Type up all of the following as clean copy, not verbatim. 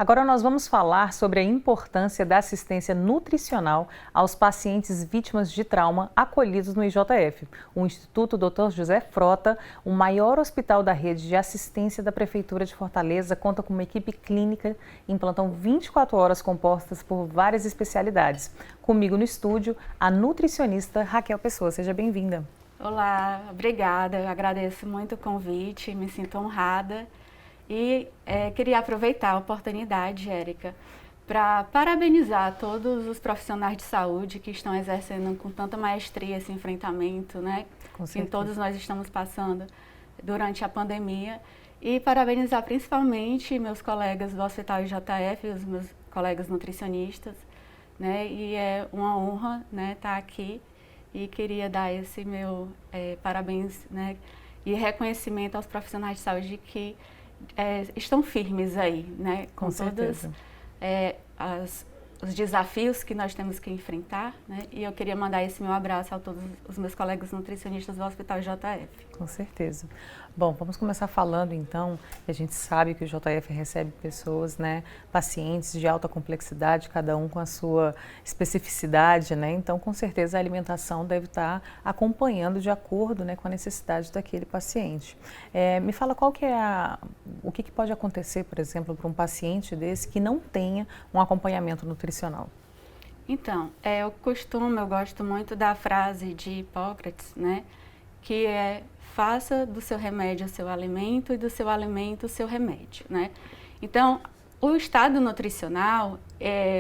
Agora nós vamos falar sobre a importância da assistência nutricional aos pacientes vítimas de trauma acolhidos no IJF. O Instituto Dr. José Frota, o maior hospital da rede de assistência da Prefeitura de Fortaleza, conta com uma equipe clínica em plantão 24 horas compostas por várias especialidades. Comigo no estúdio, a nutricionista Raquel Pessoa. Seja bem-vinda. Olá, obrigada. Eu agradeço muito o convite, me sinto honrada. E queria aproveitar a oportunidade, Érica, para parabenizar todos os profissionais de saúde que estão exercendo com tanta maestria esse enfrentamento, né? Que todos nós estamos passando durante a pandemia. E parabenizar principalmente meus colegas do Hospital IJF, os meus colegas nutricionistas, né? E é uma honra, né, estar aqui e queria dar esse meu parabéns, né, e reconhecimento aos profissionais de saúde que estão firmes aí, né, com todos os desafios que nós temos que enfrentar, né, e eu queria mandar esse meu abraço a todos os meus colegas nutricionistas do Hospital JF. Com certeza. Bom, vamos começar falando então, a gente sabe que o JF recebe pessoas, né, pacientes de alta complexidade, cada um com a sua especificidade, né, então com certeza a alimentação deve estar acompanhando de acordo, né, com a necessidade daquele paciente. Me fala qual que é o que pode acontecer, por exemplo, para um paciente desse que não tenha um acompanhamento nutricional? Então, eu gosto muito da frase de Hipócrates, né, que é: faça do seu remédio o seu alimento e do seu alimento o seu remédio, né? Então, o estado nutricional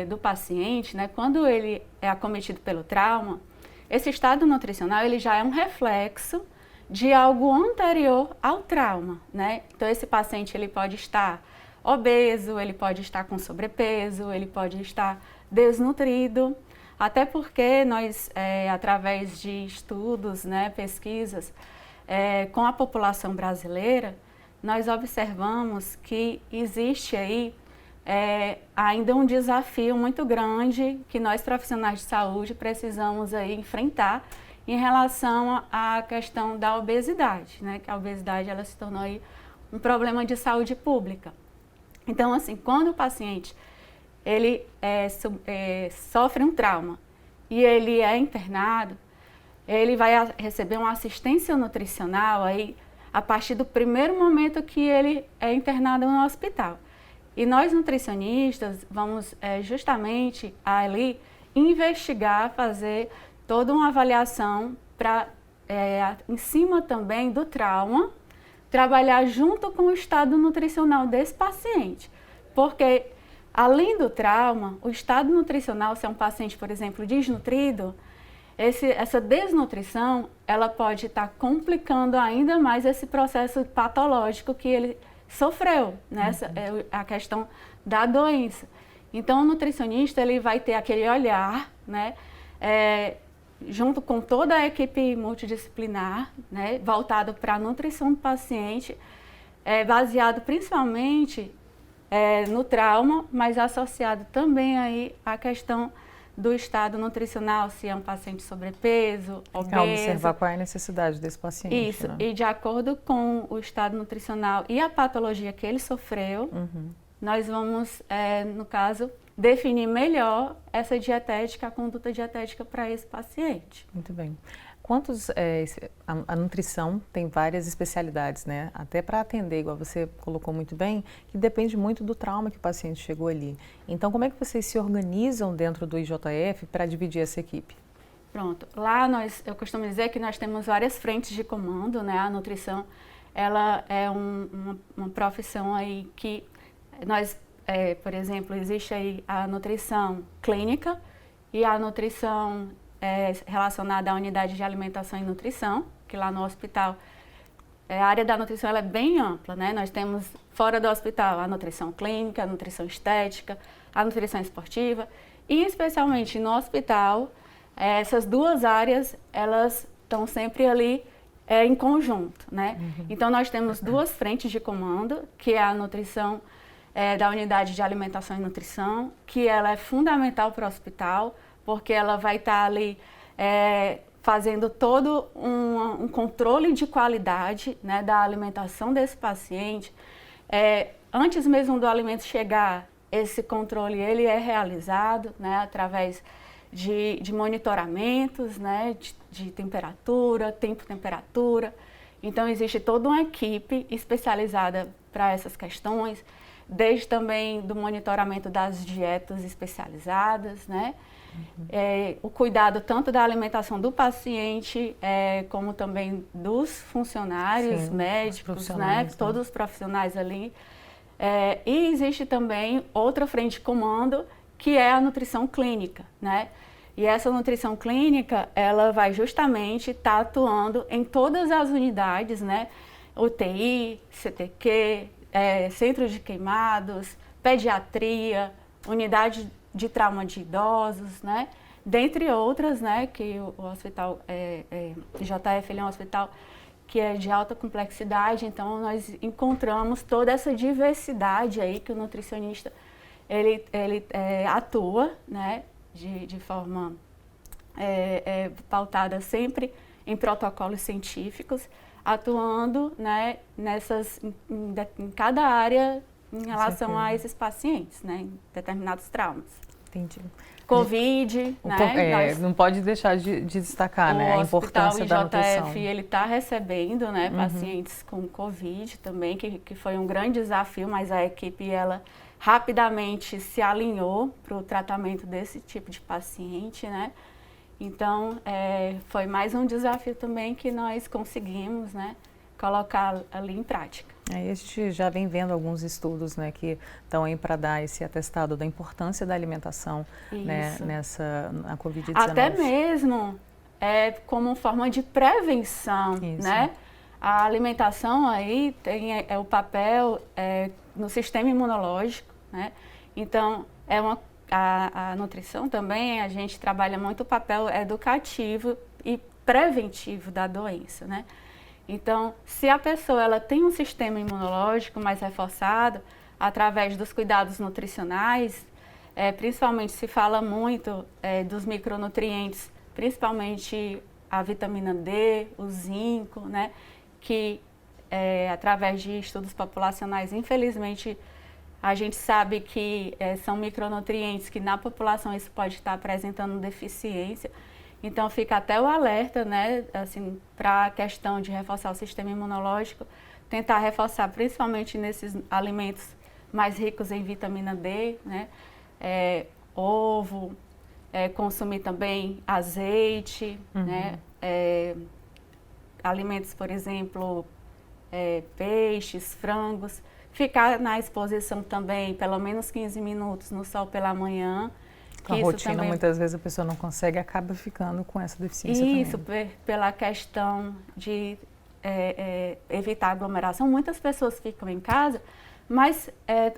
do paciente, né, quando ele é acometido pelo trauma, esse estado nutricional ele já é um reflexo de algo anterior ao trauma, né? Então, esse paciente ele pode estar obeso, ele pode estar com sobrepeso, ele pode estar desnutrido, até porque nós, através de estudos, né, pesquisas, com a população brasileira, nós observamos que existe aí ainda um desafio muito grande que nós profissionais de saúde precisamos aí enfrentar em relação à questão da obesidade, né? Que a obesidade ela se tornou aí um problema de saúde pública. Então, assim, quando o paciente ele sofre um trauma e ele é internado, ele vai receber uma assistência nutricional aí a partir do primeiro momento que ele é internado no hospital. E nós nutricionistas vamos justamente ali investigar, fazer toda uma avaliação para, em cima também do trauma, trabalhar junto com o estado nutricional desse paciente. Porque além do trauma, o estado nutricional, se é um paciente, por exemplo, desnutrido, essa desnutrição, ela pode estar complicando ainda mais esse processo patológico que ele sofreu, né? Essa é a questão da doença. Então, o nutricionista, ele vai ter aquele olhar, né, junto com toda a equipe multidisciplinar, né, voltado para a nutrição do paciente, baseado principalmente no trauma, mas associado também aí à questão do estado nutricional, se é um paciente sobrepeso, obeso. Observar qual é a necessidade desse paciente. Isso, né? E de acordo com o estado nutricional e a patologia que ele sofreu, nós vamos, no caso, definir melhor essa dietética, a conduta dietética para esse paciente. Muito bem. A nutrição tem várias especialidades, né? Até para atender, igual você colocou muito bem, que depende muito do trauma que o paciente chegou ali. Então, como é que vocês se organizam dentro do IJF para dividir essa equipe? Pronto. Lá eu costumo dizer que nós temos várias frentes de comando, né? A nutrição, ela é uma profissão aí que nós, por exemplo, existe aí a nutrição clínica e a nutrição relacionada à unidade de alimentação e nutrição, que lá no hospital, a área da nutrição ela é bem ampla, né? Nós temos fora do hospital a nutrição clínica, a nutrição estética, a nutrição esportiva e especialmente no hospital, essas duas áreas, elas estão sempre ali em conjunto, né? Então nós temos duas frentes de comando, que é a nutrição da unidade de alimentação e nutrição, que ela é fundamental para o hospital, porque ela vai estar ali fazendo todo um controle de qualidade, né, da alimentação desse paciente. Antes mesmo do alimento chegar esse controle ele é realizado, né, através de monitoramentos, né, de temperatura, tempo-temperatura. Então, existe toda uma equipe especializada para essas questões, desde também do monitoramento das dietas especializadas, né? O cuidado tanto da alimentação do paciente, como também dos funcionários, Sim, médicos, né? Todos os profissionais ali. E existe também outra frente de comando, que é a nutrição clínica, né? E essa nutrição clínica, ela vai justamente estar atuando em todas as unidades, né? UTI, CTQ, centro de queimados, pediatria, unidade de trauma de idosos, né? Dentre outras, né? Que o hospital JF ele é um hospital que é de alta complexidade, então nós encontramos toda essa diversidade aí que o nutricionista ele atua, né? De forma pautada sempre em protocolos científicos, atuando, né, em cada área em relação a esses pacientes, né, em determinados traumas. Entendi. Covid, né? Não pode deixar de destacar, né, a importância da nutrição. O JF, ele está recebendo, né, pacientes com Covid também, que foi um grande desafio, mas a equipe, ela rapidamente se alinhou para o tratamento desse tipo de paciente, né? Então, foi mais um desafio também que nós conseguimos, né, colocar ali em prática. Aí a gente já vem vendo alguns estudos, né, que estão aí para dar esse atestado da importância da alimentação, né, na Covid-19. Até mesmo como forma de prevenção, né? A alimentação aí tem o papel no sistema imunológico, né? Então, a nutrição também, a gente trabalha muito o papel educativo e preventivo da doença, né? Então, se a pessoa ela tem um sistema imunológico mais reforçado, através dos cuidados nutricionais, principalmente se fala muito dos micronutrientes, principalmente a vitamina D, o zinco, né? Que através de estudos populacionais, infelizmente, a gente sabe que são micronutrientes que na população isso pode estar apresentando deficiência. Então fica até o alerta, né, assim, para a questão de reforçar o sistema imunológico, tentar reforçar principalmente nesses alimentos mais ricos em vitamina D, né, ovo, consumir também azeite, né, alimentos, por exemplo, peixes, frangos. Ficar na exposição também, pelo menos 15 minutos no sol pela manhã. Com a rotina, também, muitas vezes a pessoa não consegue e acaba ficando com essa deficiência também. Isso, pela questão de evitar aglomeração. Muitas pessoas ficam em casa, mas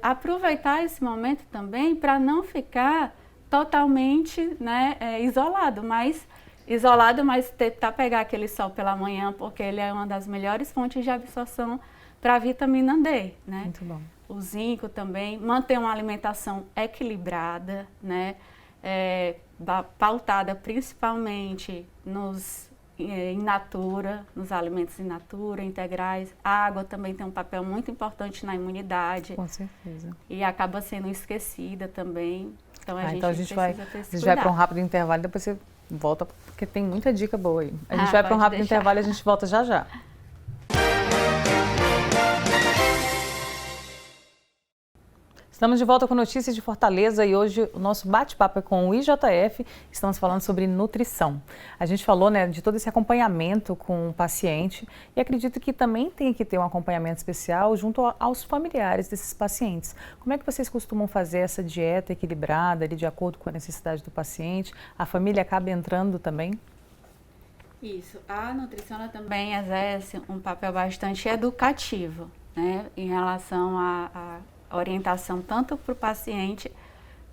aproveitar esse momento também para não ficar totalmente, né, isolado, mas tentar pegar aquele sol pela manhã, porque ele é uma das melhores fontes de absorção para a vitamina D, né? Muito bom. O zinco também, manter uma alimentação equilibrada, né? Pautada principalmente in natura, nos alimentos in natura, integrais. A água também tem um papel muito importante na imunidade. Com certeza. E acaba sendo esquecida também. Então a gente vai para um rápido intervalo e depois você volta, porque tem muita dica boa aí. A gente vai para um rápido intervalo e a gente volta já já. Estamos de volta com notícias de Fortaleza e hoje o nosso bate-papo é com o IJF, estamos falando sobre nutrição. A gente falou, né, de todo esse acompanhamento com o paciente e acredito que também tem que ter um acompanhamento especial junto aos familiares desses pacientes. Como é que vocês costumam fazer essa dieta equilibrada, ali, de acordo com a necessidade do paciente? A família acaba entrando também? Isso, a nutrição ela também exerce um papel bastante educativo, né, em relação a orientação tanto para o paciente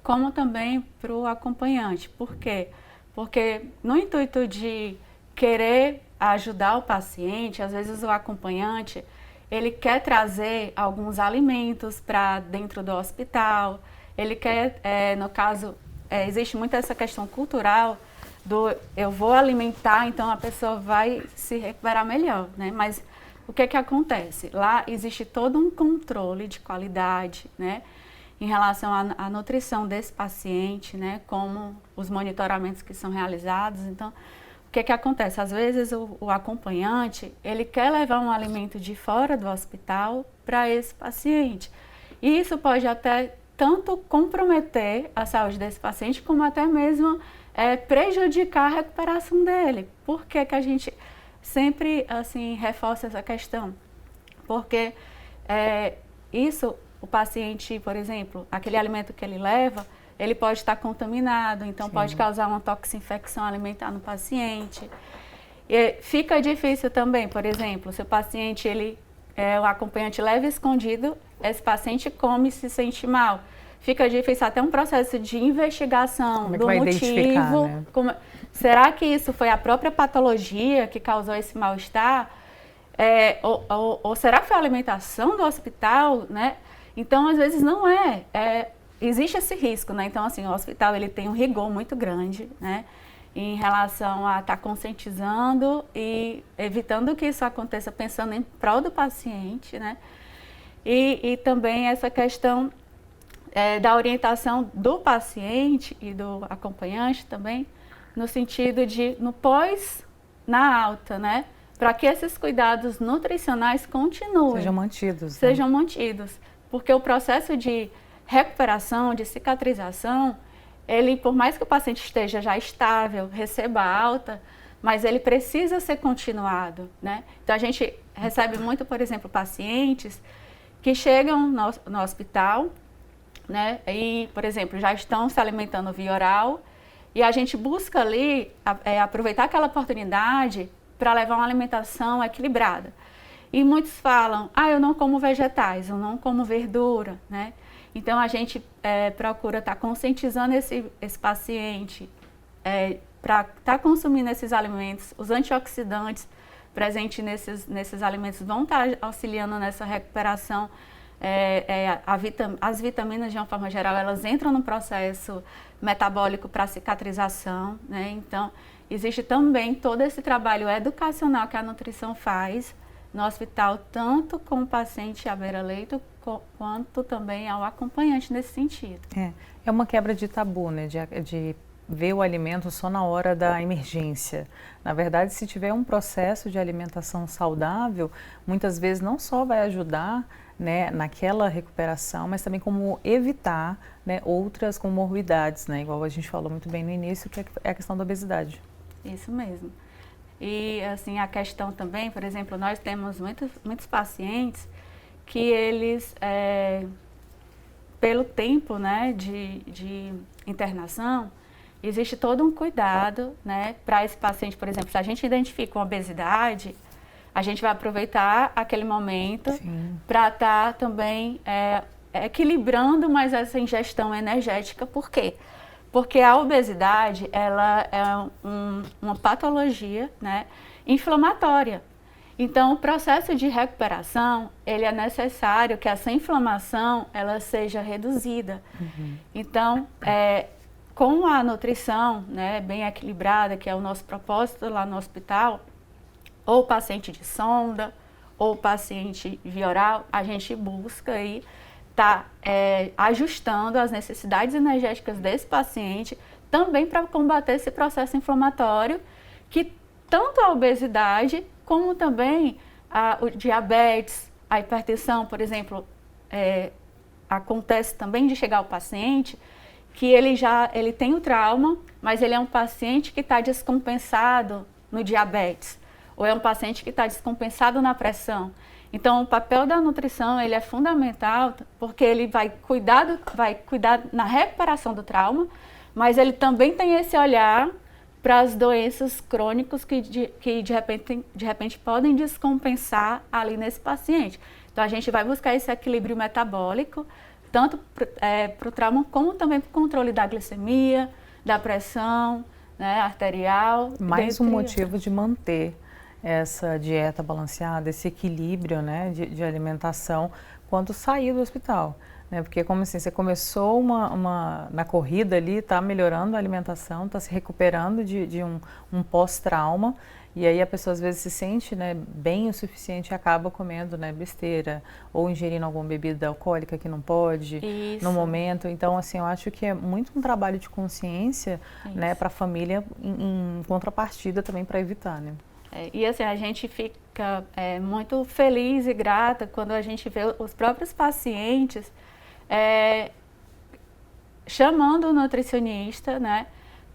como também para o acompanhante. Por quê? Porque no intuito de querer ajudar o paciente, às vezes o acompanhante, ele quer trazer alguns alimentos para dentro do hospital, ele quer, no caso, existe muito essa questão cultural do eu vou alimentar, então a pessoa vai se recuperar melhor, né? Mas o que acontece? Lá existe todo um controle de qualidade, né? em relação à nutrição desse paciente, né, como os monitoramentos que são realizados. Então, o que acontece? Às vezes o acompanhante, ele quer levar um alimento de fora do hospital para esse paciente. E isso pode até tanto comprometer a saúde desse paciente, como até mesmo prejudicar a recuperação dele. Por que a gente sempre assim reforça essa questão? Porque isso, o paciente, por exemplo, aquele alimento que ele leva, ele pode estar contaminado, então Sim. pode causar uma toxinfecção alimentar no paciente. E fica difícil também, por exemplo, se o paciente, o acompanhante leva escondido, esse paciente come e se sente mal. Fica difícil até um processo de investigação do motivo. Né? Será que isso foi a própria patologia que causou esse mal-estar? Ou será que foi a alimentação do hospital? Né? Então, às vezes, não existe esse risco, né? Então, assim, o hospital ele tem um rigor muito grande, né? Em relação a estar conscientizando e evitando que isso aconteça, pensando em prol do paciente, né? E também essa questão da orientação do paciente e do acompanhante também, no sentido de, no pós, na alta, né? Para que esses cuidados nutricionais continuem. Sejam mantidos. Sejam mantidos. Porque o processo de recuperação, de cicatrização, ele, por mais que o paciente esteja já estável, receba alta, mas ele precisa ser continuado, né? Então, a gente recebe muito, por exemplo, pacientes que chegam no hospital, né? E, por exemplo, já estão se alimentando via oral e a gente busca ali aproveitar aquela oportunidade para levar uma alimentação equilibrada. E muitos falam, eu não como vegetais, eu não como verdura, né? Então, a gente procura estar conscientizando esse paciente para estar consumindo esses alimentos. Os antioxidantes presentes nesses alimentos vão estar auxiliando nessa recuperação. As vitaminas, de uma forma geral, elas entram no processo metabólico para cicatrização, né? Então, existe também todo esse trabalho educacional que a nutrição faz no hospital, tanto com o paciente à beira-leito, quanto também ao acompanhante nesse sentido. É uma quebra de tabu, né? De ver o alimento só na hora da emergência. Na verdade, se tiver um processo de alimentação saudável, muitas vezes não só vai ajudar, né, naquela recuperação, mas também como evitar, né, outras comorbidades, né? Igual a gente falou muito bem no início, que é a questão da obesidade. Isso mesmo. E assim, a questão também, por exemplo, nós temos muitos pacientes que eles, pelo tempo, né, de internação, existe todo um cuidado, né, para esse paciente. Por exemplo, se a gente identifica uma obesidade, a gente vai aproveitar aquele momento para estar também equilibrando mais essa ingestão energética. Por quê? Porque a obesidade, ela é uma patologia, né, inflamatória. Então, o processo de recuperação, ele é necessário que essa inflamação, ela seja reduzida. Então, com a nutrição, né, bem equilibrada, que é o nosso propósito lá no hospital, ou paciente de sonda, ou paciente via oral, a gente busca aí ajustando as necessidades energéticas desse paciente, também para combater esse processo inflamatório, que tanto a obesidade, como também o diabetes, a hipertensão, por exemplo, acontece também de chegar ao paciente que ele tem o trauma, mas ele é um paciente que está descompensado no diabetes, ou é um paciente que está descompensado na pressão. Então, o papel da nutrição, ele é fundamental, porque ele vai cuidar na recuperação do trauma, mas ele também tem esse olhar para as doenças crônicas que de repente podem descompensar ali nesse paciente. Então, a gente vai buscar esse equilíbrio metabólico, tanto para o trauma, como também para o controle da glicemia, da pressão, né, arterial. Mais um motivo de manter essa dieta balanceada, esse equilíbrio, né, de alimentação quando sair do hospital, né? Porque como assim, você começou na corrida ali, está melhorando a alimentação, está se recuperando de um pós-trauma E aí a pessoa às vezes se sente, né, bem o suficiente e acaba comendo, né, besteira ou ingerindo alguma bebida alcoólica que não pode no momento. Então, assim, eu acho que é muito um trabalho de consciência, né, para a família em contrapartida também para evitar, né? E assim, a gente fica muito feliz e grata quando a gente vê os próprios pacientes chamando o nutricionista, né,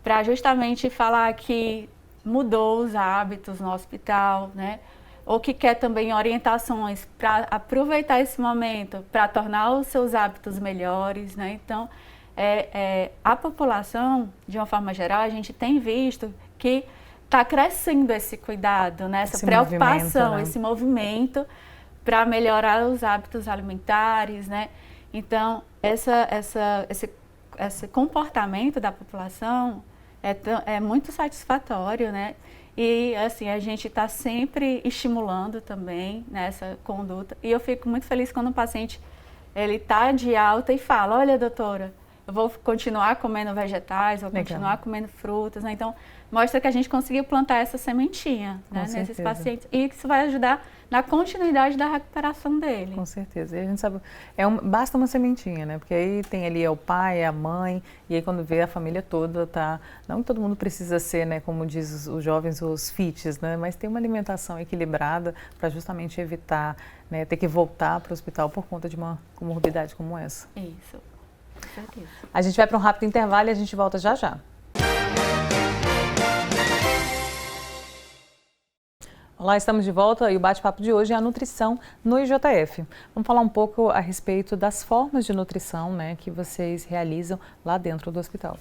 para justamente falar que mudou os hábitos no hospital, né, ou que quer também orientações para aproveitar esse momento para tornar os seus hábitos melhores, né. Então, a população, de uma forma geral, a gente tem visto que está crescendo esse cuidado, né, essa preocupação, movimento, né? esse movimento para melhorar os hábitos alimentares, né. Então, esse comportamento da população é muito satisfatório, né? E assim, a gente está sempre estimulando também nessa conduta. E eu fico muito feliz quando o paciente ele está de alta e fala, olha, doutora, eu vou continuar comendo vegetais, vou continuar comendo frutas, né? Então, mostra que a gente conseguiu plantar essa sementinha, né, nesses pacientes. E isso vai ajudar na continuidade da recuperação dele. Com certeza. E a gente sabe, basta uma sementinha, né? Porque aí tem ali o pai, a mãe, e aí quando vê a família toda, tá? Não que todo mundo precisa ser, né, como diz os jovens, os fits, né? Mas tem uma alimentação equilibrada para justamente evitar, né, ter que voltar para o hospital por conta de uma comorbidade como essa. Isso, com certeza. A gente vai para um rápido intervalo e a gente volta já já. Olá, estamos de volta e o bate-papo de hoje é a nutrição no IJF. Vamos falar um pouco a respeito das formas de nutrição, né, que vocês realizam lá dentro do hospital.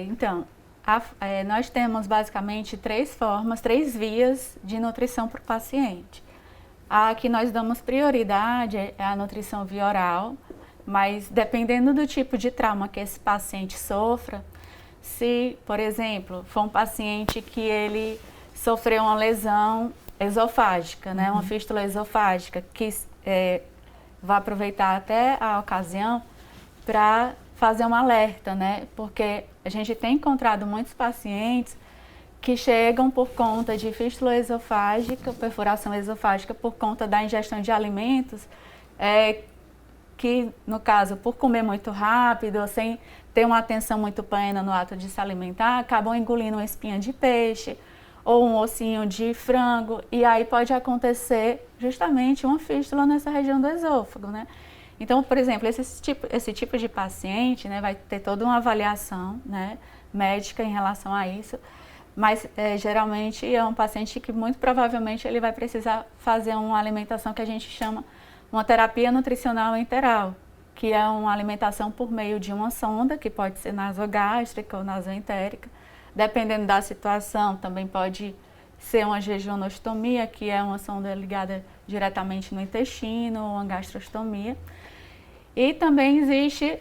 Então, nós temos basicamente 3 formas, 3 vias de nutrição para o paciente. A que nós damos prioridade é a nutrição via oral, mas dependendo do tipo de trauma que esse paciente sofra, se, por exemplo, for um paciente que ele sofreu uma lesão esofágica, né, uma fístula esofágica, que vai aproveitar até a ocasião para fazer um alerta, né, porque a gente tem encontrado muitos pacientes que chegam por conta de fístula esofágica, perfuração esofágica, por conta da ingestão de alimentos, que, no caso, por comer muito rápido, ou sem ter uma atenção muito plena no ato de se alimentar, acabam engolindo uma espinha de peixe, ou um ossinho de frango, e aí pode acontecer justamente uma fístula nessa região do esôfago, né? Então, por exemplo, esse tipo de paciente, né, vai ter toda uma avaliação, né, médica em relação a isso, mas geralmente é um paciente que muito provavelmente ele vai precisar fazer uma alimentação que a gente chama uma terapia nutricional enteral, que é uma alimentação por meio de uma sonda, que pode ser nasogástrica ou nasoentérica. Dependendo da situação, também pode ser uma jejunostomia, que é uma sonda ligada diretamente no intestino, ou uma gastrostomia. E também existe,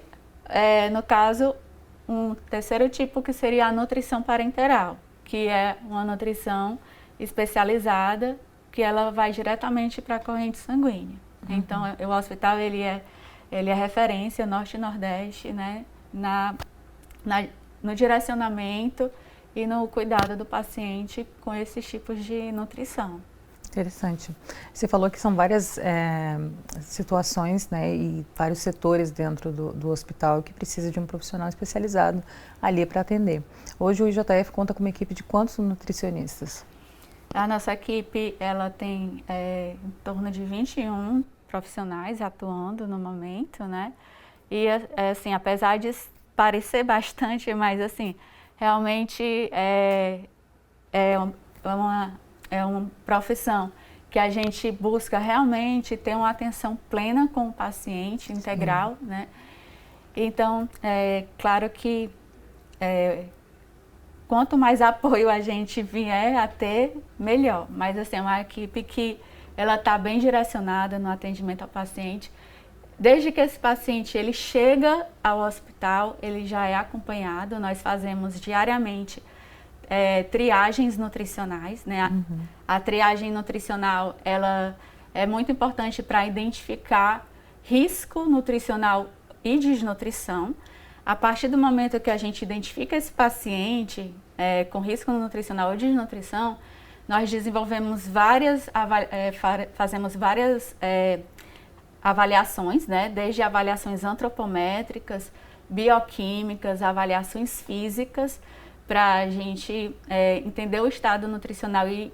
no caso, um terceiro tipo, que seria a nutrição parenteral, que é uma nutrição especializada, que ela vai diretamente para a corrente sanguínea. Então, o hospital ele é referência Norte e Nordeste, né, no direcionamento e no cuidado do paciente com esses tipos de nutrição. Interessante. Você falou que são várias situações, né, e vários setores dentro do hospital que precisa de um profissional especializado ali para atender. Hoje o IJF conta com uma equipe de quantos nutricionistas? A nossa equipe ela tem em torno de 21 profissionais atuando no momento, né? E assim, apesar de parecer bastante, mas assim, realmente é uma profissão que a gente busca realmente ter uma atenção plena com o paciente, integral, né? Então, claro que quanto mais apoio a gente vier a ter, melhor. Mas assim, é uma equipe que ela está bem direcionada no atendimento ao paciente. Desde que esse paciente ele chega ao hospital, ele já é acompanhado. Nós fazemos diariamente triagens nutricionais, né? A triagem nutricional ela é muito importante para identificar risco nutricional e desnutrição. A partir do momento que a gente identifica esse paciente com risco nutricional ou desnutrição, nós desenvolvemos fazemos várias avaliações, né? Desde avaliações antropométricas, bioquímicas, avaliações físicas, para a gente entender o estado nutricional e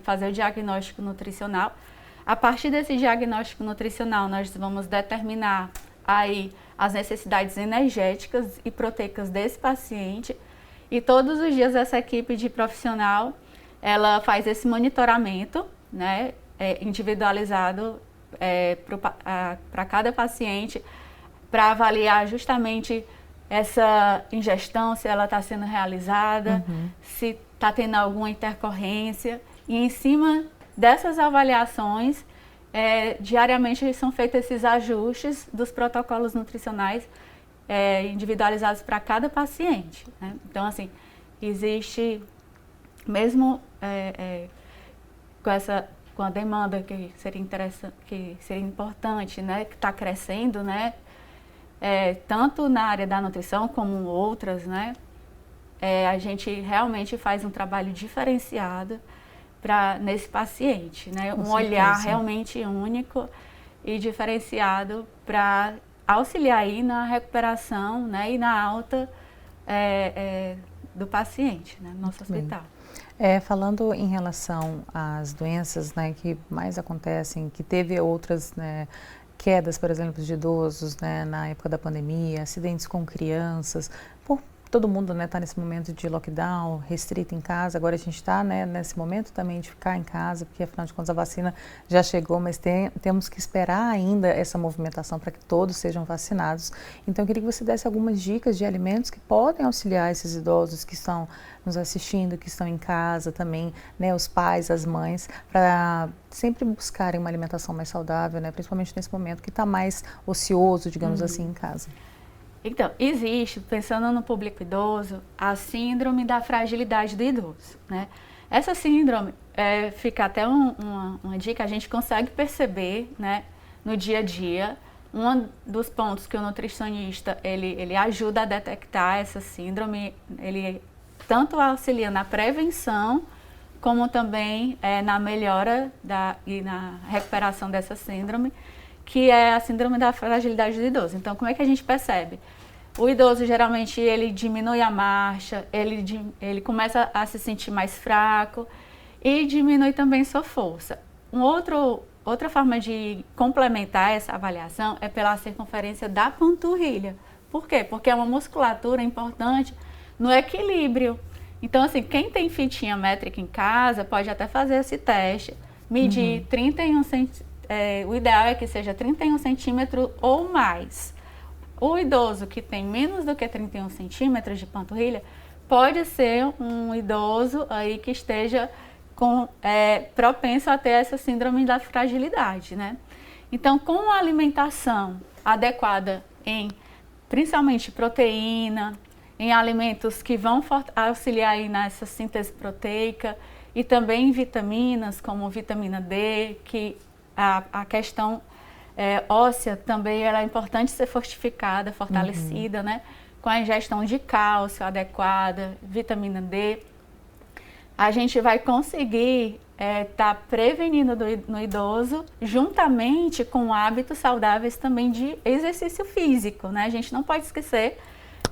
fazer o diagnóstico nutricional. A partir desse diagnóstico nutricional, nós vamos determinar aí as necessidades energéticas e proteicas desse paciente, e todos os dias essa equipe de profissional, ela faz esse monitoramento, né, individualizado para cada paciente, para avaliar justamente essa ingestão, se ela está sendo realizada, se está tendo alguma intercorrência, e em cima dessas avaliações, diariamente são feitos esses ajustes dos protocolos nutricionais individualizados para cada paciente, né? Então, assim, existe, mesmo com a demanda que seria interessante, que seria importante, né, que está crescendo, né, tanto na área da nutrição como outras, né, a gente realmente faz um trabalho diferenciado nesse paciente, né? Um olhar realmente único e diferenciado para auxiliar aí na recuperação, né, e na alta do paciente, né, no nosso hospital. Falando em relação às doenças, né, que mais acontecem, que teve outras, né, quedas, por exemplo, de idosos, né, na época da pandemia, acidentes com crianças, todo mundo, né, está nesse momento de lockdown, restrito em casa. Agora a gente está, né, nesse momento também de ficar em casa, porque afinal de contas a vacina já chegou, mas temos que esperar ainda essa movimentação para que todos sejam vacinados. Então eu queria que você desse algumas dicas de alimentos que podem auxiliar esses idosos que estão nos assistindo, que estão em casa também, né, os pais, as mães, para sempre buscarem uma alimentação mais saudável, né, principalmente nesse momento que está mais ocioso, digamos assim, em casa. Então, existe, pensando no público idoso, a síndrome da fragilidade do idoso, né? Essa síndrome, fica até uma dica, a gente consegue perceber, né, no dia a dia. Um dos pontos que o nutricionista, ele ajuda a detectar essa síndrome, ele tanto auxilia na prevenção, como também na melhora e na recuperação dessa síndrome, que é a síndrome da fragilidade do idoso. Então, como é que a gente percebe? O idoso, geralmente, ele diminui a marcha, ele começa a se sentir mais fraco e diminui também sua força. Outra forma de complementar essa avaliação é pela circunferência da panturrilha. Por quê? Porque é uma musculatura importante no equilíbrio. Então, assim, quem tem fitinha métrica em casa pode até fazer esse teste, medir 31 centímetros. O ideal é que seja 31 centímetros ou mais. O idoso que tem menos do que 31 centímetros de panturrilha pode ser um idoso aí que esteja propenso a ter essa síndrome da fragilidade, né? Então, com a alimentação adequada principalmente proteína, em alimentos que vão auxiliar aí nessa síntese proteica, e também vitaminas como vitamina D, que a questão óssea também ela é importante ser fortificada, fortalecida, né? Com a ingestão de cálcio adequada, vitamina D, a gente vai conseguir tá prevenindo no idoso, juntamente com hábitos saudáveis também de exercício físico, né? A gente não pode esquecer,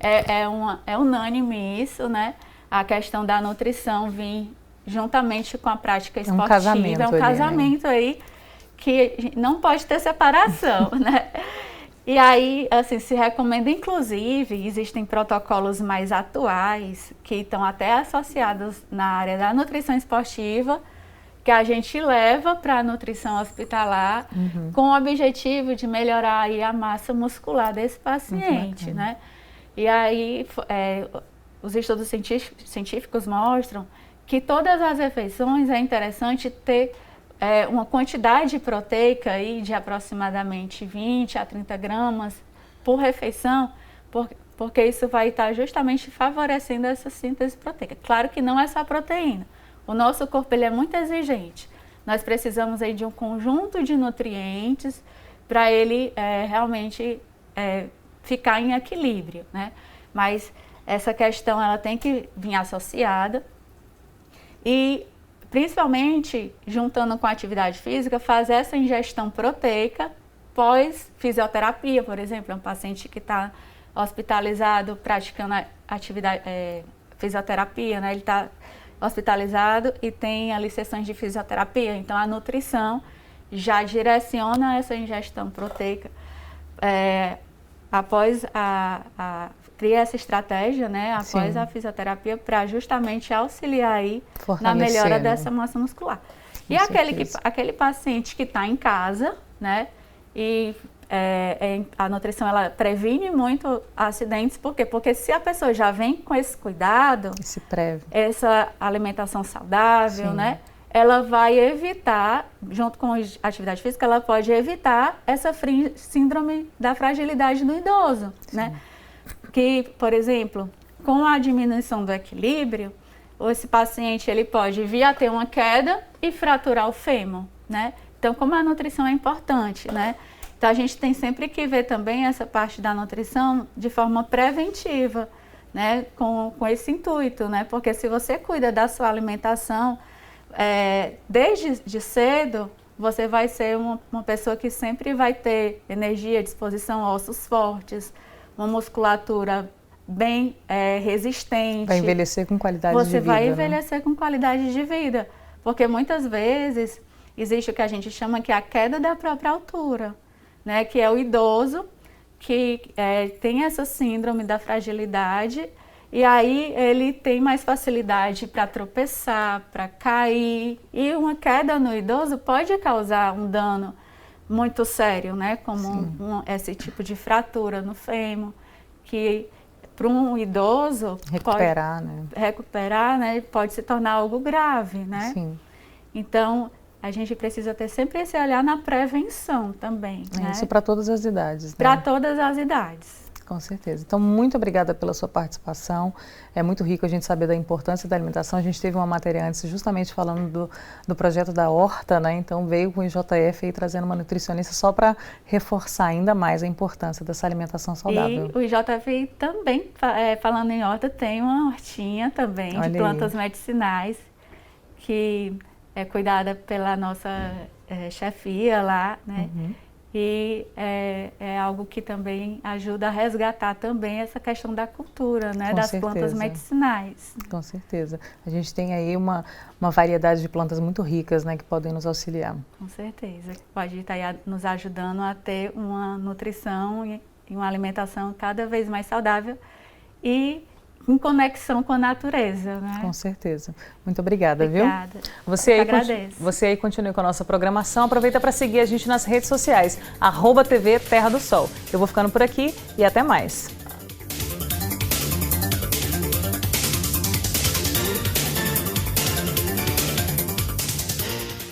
é unânime isso, né? A questão da nutrição vir juntamente com a prática esportiva, é um casamento aí, que não pode ter separação, né? E aí, assim, se recomenda, inclusive, existem protocolos mais atuais, que estão até associados na área da nutrição esportiva, que a gente leva para a nutrição hospitalar, com o objetivo de melhorar aí a massa muscular desse paciente, né? E aí, os estudos científicos mostram que todas as refeições é interessante ter uma quantidade proteica aí de aproximadamente 20 a 30 gramas por refeição, porque isso vai estar justamente favorecendo essa síntese proteica. Claro que não é só proteína. O nosso corpo ele é muito exigente. Nós precisamos aí de um conjunto de nutrientes para ele realmente ficar em equilíbrio, né? Mas essa questão ela tem que vir associada e principalmente juntando com a atividade física, fazer essa ingestão proteica pós-fisioterapia, por exemplo, é um paciente que está hospitalizado praticando atividade, fisioterapia, né? Ele está hospitalizado e tem ali sessões de fisioterapia, então a nutrição já direciona essa ingestão proteica após cria essa estratégia, né, após a fisioterapia para justamente auxiliar aí na melhora dessa massa muscular. E aquele paciente que está em casa, né, e a nutrição ela previne muito acidentes, por quê? Porque se a pessoa já vem com esse cuidado, essa alimentação saudável, né, ela vai evitar, junto com a atividade física, ela pode evitar essa síndrome da fragilidade no idoso, né? Que, por exemplo, com a diminuição do equilíbrio, esse paciente ele pode vir a ter uma queda e fraturar o fêmur, né? Então, como a nutrição é importante, né? Então, a gente tem sempre que ver também essa parte da nutrição de forma preventiva, né? Com esse intuito, né? Porque se você cuida da sua alimentação, desde cedo, você vai ser uma pessoa que sempre vai ter energia, disposição, ossos fortes, uma musculatura bem resistente. Vai envelhecer com qualidade de vida. Você vai envelhecer com qualidade de vida, porque muitas vezes existe o que a gente chama que é a queda da própria altura, né? Que é o idoso que tem essa síndrome da fragilidade. E aí ele tem mais facilidade para tropeçar, para cair. E uma queda no idoso pode causar um dano muito sério, né? Como esse tipo de fratura no fêmur, que para um idoso recuperar, né? Pode se tornar algo grave, né? Sim. Então, a gente precisa ter sempre esse olhar na prevenção também. Né? Isso para todas as idades, né? Para todas as idades. Com certeza. Então, muito obrigada pela sua participação. É muito rico a gente saber da importância da alimentação. A gente teve uma matéria antes justamente falando do projeto da Horta, né? Então, veio com o IJF aí trazendo uma nutricionista só para reforçar ainda mais a importância dessa alimentação saudável. E o IJF também, falando em horta, tem uma hortinha também de plantas medicinais que é cuidada pela nossa chefia lá, né? E é algo que também ajuda a resgatar também essa questão da cultura, né? Das plantas medicinais. Com certeza. A gente tem aí uma variedade de plantas muito ricas, né? Que podem nos auxiliar. Com certeza. Pode estar aí nos ajudando a ter uma nutrição e uma alimentação cada vez mais saudável e em conexão com a natureza, né? Com certeza. Muito obrigada, Obrigada. Viu? Você aí continue com a nossa programação. Aproveita para seguir a gente nas redes sociais, @TV Terra do Sol. Eu vou ficando por aqui e até mais.